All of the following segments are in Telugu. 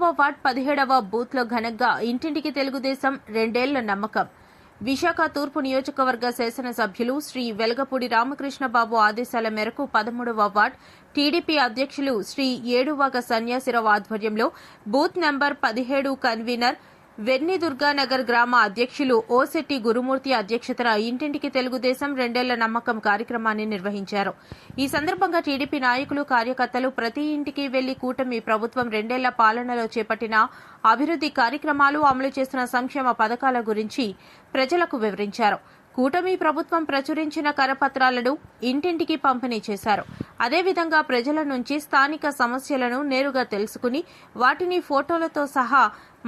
10వ వార్డ్ 17వ బూత్లో ఘనంగా ఇంటింటికి తెలుగుదేశం 2 ఏళ్ల నమ్మకం. విశాఖ తూర్పు నియోజకవర్గ శాసనసభ్యులు శ్రీ వెలగపూడి రామకృష్ణబాబు ఆదేశాల మేరకు 13వ వార్డ్ టీడీపీ అధ్యక్షులు శ్రీ ఏడువాక సన్యాసిరావు ఆధ్వర్యంలో బూత్ నంబర్ 17 కన్వీనర్ వెర్ని దుర్గానగర్ గ్రామ అధ్యక్షులు ఓశెట్టి గురుమూర్తి అధ్యక్షతన ఇంటింటికి తెలుగుదేశం 2 ఏళ్ల నమ్మకం కార్యక్రమాన్ని నిర్వహించారు. ఈ సందర్భంగా టీడీపీ నాయకులు, కార్యకర్తలు ప్రతి ఇంటికి వెళ్లి కూటమి ప్రభుత్వం 2 ఏళ్ల పాలనలో చేపట్టిన అభివృద్ది కార్యక్రమాలు, అమలు చేస్తున్న సంక్షేమ పథకాల గురించి ప్రజలకు వివరించారు. కూటమి ప్రభుత్వం ప్రచురించిన కరపత్రాలను ఇంటింటికి పంపిణీ చేశారు. అదేవిధంగా ప్రజల నుంచి స్థానిక సమస్యలను నేరుగా తెలుసుకుని వాటిని ఫోటోలతో సహా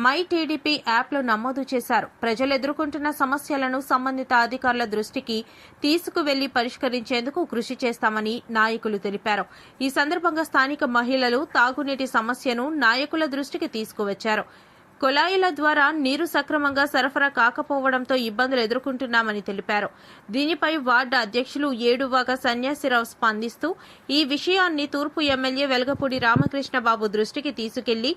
మై టీడీపీ యాప్లో నమోదు చేశారు. ప్రజలు ఎదుర్కొంటున్న సమస్యలను సంబంధిత అధికారుల దృష్టికి తీసుకువెళ్లి పరిష్కరించేందుకు కృషి చేస్తామని నాయకులు తెలిపారు. ఈ సందర్భంగా స్థానిక మహిళలు తాగునీటి సమస్యను నాయకుల దృష్టికి తీసుకువచ్చారు. కుళాయిల ద్వారా నీరు సక్రమంగా సరఫరా కాకపోవడంతో ఇబ్బందులు ఎదుర్కొంటున్నామని తెలిపారు. దీనిపై వార్డు అధ్యక్షులు ఏడువాక సన్యాసిరావు స్పందిస్తూ ఈ విషయాన్ని తూర్పు ఎమ్మెల్యే వెలగపూడి రామకృష్ణబాబు దృష్టికి తీసుకెళ్లి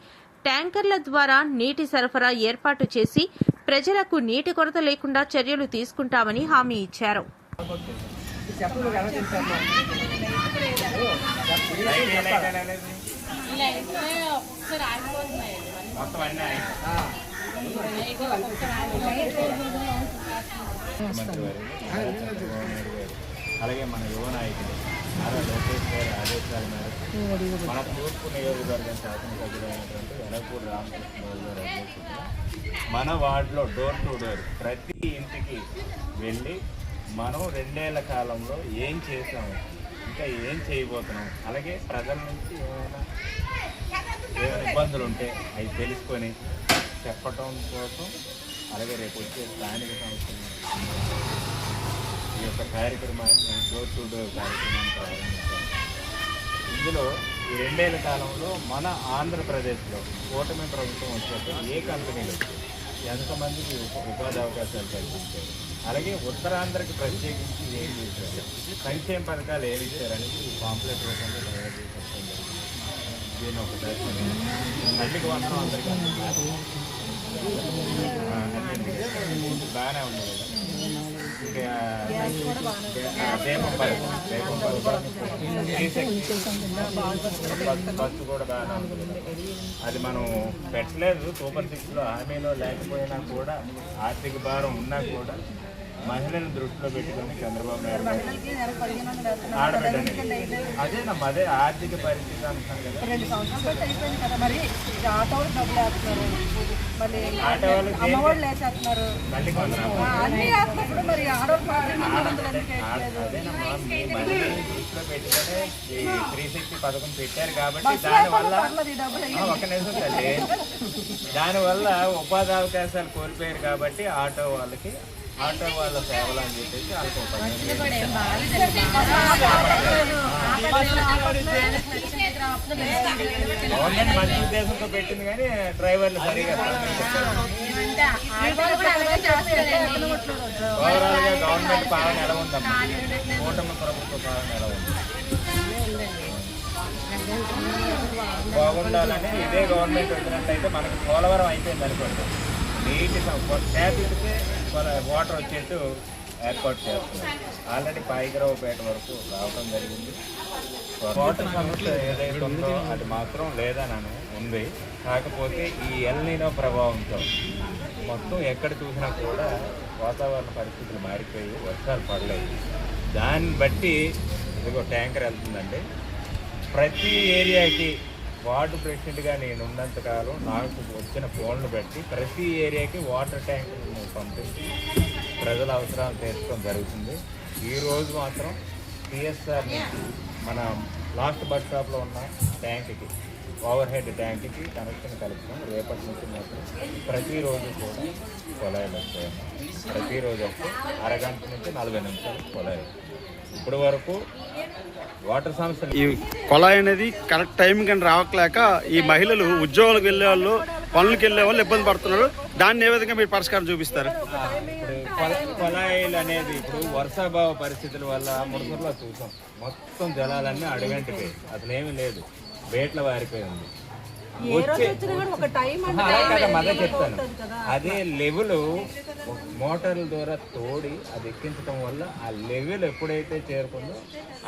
ట్యాంకర్ల ద్వారా నీటి సరఫరా ఏర్పాటు చేసి ప్రజలకు నీటి కొరత లేకుండా చర్యలు తీసుకుంటామని హామీ ఇచ్చారు. అలాగే మన యువ నాయకులు నారా లోకేష్ గారి ఆదేశాల మేరకు మన తూర్పు నియోజకవర్గం శాసనసభ్యులైనటువంటి వెలగపూడి రామకృష్ణబాబు గారి అధ్యక్షతన మన వార్డులో డోర్ టు డోర్ ప్రతి ఇంటికి వెళ్ళి మనం 2 ఏళ్ల కాలంలో ఏం చేసాము, ఇంకా ఏం చేయబోతున్నాం, అలాగే ప్రజల నుంచి ఏమైనా ఇబ్బందులు ఉంటే అవి తెలుసుకొని చెప్పటం కోసం, అలాగే రేపు వచ్చే స్థానిక సంస్థలు ఈ యొక్క కార్యక్రమాన్ని డోర్ టు డోర్ కార్యక్రమాన్ని ప్రారంభించాము. ఇందులో ఈ 2 ఏళ్ల కాలంలో మన ఆంధ్రప్రదేశ్లో కూటమి ప్రభుత్వం వచ్చేట ఏ కంపెనీలు ఎంతమందికి ఉపాధి అవకాశాలు కల్పించారు, అలాగే ఉత్తరాంధ్రకి ప్రత్యేకించి ఏం చేశారు, సంక్షేమ పథకాలు ఏమి ఇచ్చారనేది ఈ పాంప్లెట్ రూపంలో తయారు చేసి చెప్పడం జరిగింది. దీన్ని ఒకసారి మళ్ళీ వందనం అందరికీ బాగానే ఉంది కదా. బస్సు కూడా బాగానే ఉంటుంది. అది మనం పెట్టలేదు సూపర్ 6లో హామీలో లేకపోయినా కూడా ఆర్థిక భారం ఉన్నా కూడా మహిళలను దృష్టిలో పెట్టుకొని చంద్రబాబు నాయుడు ఆడబిడ్డని అదేనమ్మా, అదే ఆర్థిక పరిస్థితి అంటున్నాను కదా. మళ్ళీ అదేనమ్మా, మీ మహిళలను దృష్టిలో పెట్టుకొని ఈ 360 పథకం పెట్టారు కాబట్టి దానివల్ల ఒక నిమిషం తల్లి, దానివల్ల ఉపాధి అవకాశాలు కోల్పోయారు కాబట్టి ఆటో వాళ్ళ సేవలు అని చెప్పేసి వాళ్ళకి గవర్నమెంట్ మంచి ఉద్దేశంతో పెట్టింది కానీ డ్రైవర్లు సరిగా ఓవరాల్ గా గవర్నమెంట్ పాలన ఎలా ఉందమ్మా, కూటమి ప్రభుత్వ పాలన ఎలా ఉంది బాగుండాలని ఇదే గవర్నమెంట్ వచ్చినట్టయితే మనకి పోలవరం అయిపోయింది అనుకోండి, నీటి ట్యాపికే వాటర్ వచ్చేట్టు ఏర్పాటు చేస్తున్నారు. ఆల్రెడీ పాయిగ్రావుపేట వరకు రావడం జరిగింది. వాటర్ సమస్య ఏదైతే ఉందో అది మాత్రం లేదని ఉంది. కాకపోతే ఈ ఎల్ నీనో ప్రభావంతో మొత్తం ఎక్కడ చూసినా కూడా వాతావరణ పరిస్థితులు మారిపోయి వర్షాలు పడలేదు. దాన్ని బట్టి ఇదిగో ట్యాంకర్ వెళ్తుందండి. ప్రతి ఏరియాకి వార్డు ప్రెసిడెంట్గా నేను ఉన్నంతకాలం నాకు వచ్చిన ఫోన్లు బట్టి ప్రతి ఏరియాకి వాటర్ ట్యాంకులు పంపించి ప్రజల అవసరాలు తీర్చడం జరుగుతుంది. ఈరోజు మాత్రం పిఎస్ఆర్ నుంచి మన లాస్ట్ బస్ స్టాప్లో ఉన్న ట్యాంక్కి, ఓవర్ హెడ్ ట్యాంక్కి కనెక్షన్ కలుపుతాం. రేపటి నుంచి మాత్రం ప్రతిరోజు కూడా కొలాయిలు వస్తాయి. ప్రతిరోజు ఒక అరగంట నుంచి 40 నిమిషాలు కొలాయిలు. ఇప్పటి వరకు వాటర్ సమస్య ఈ కొలాయి అనేది కరెక్ట్ టైం కానీ రావట్లేక ఈ మహిళలు ఉద్యోగాలకు వెళ్ళే వాళ్ళు, పనులకు వెళ్ళే వాళ్ళు ఇబ్బంది పడుతున్నారు. దాన్ని ఏ విధంగా మీరు పరిష్కారం చూపిస్తారు? ఇప్పుడు కొలాయిలు అనేది ఇప్పుడు వర్షాభావ పరిస్థితుల వల్ల ముడుగురులో చూసాం, మొత్తం జలాలన్నీ అడుగంటిపోయి అసలు ఏమీ లేదు, బేట్ల వారిపోయి ఉంది. వచ్చే అలా కదా మళ్ళీ చెప్తాను. అదే లెవెల్ మోటార్ల ద్వారా తోడి అది ఎక్కించడం వల్ల ఆ లెవెల్ ఎప్పుడైతే చేరుకుందో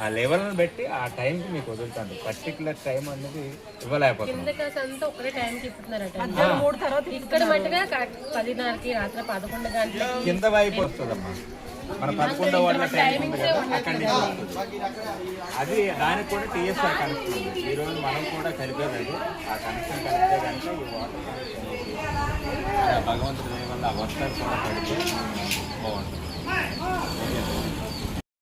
ఆ లెవెల్ని బట్టి ఆ టైంకి మీకు వదులుతాను. పర్టికులర్ టైం అనేది ఇవ్వలేకపోతుంది. ఇక్కడ మట్టుగా 10:30కి రాత్రి 11 గంటలకి కింద వైపు వస్తుందమ్మా. మన 11 వాళ్ళ టైం ఉంది కదా, అక్కడి నుంచి వస్తుంది. అది దానికి కూడా టీఎస్ఆర్ కనెక్షన్ ఉంది. ఈరోజు మనం కూడా కలిపేది ఆ కనెక్షన్ కలిపితే కనుక ఈ వాటర్ కనెక్షన్ భగవంతుడి దయ వల్ల ఆ వర్షాలు కూడా పడితే బాగుంటుంది.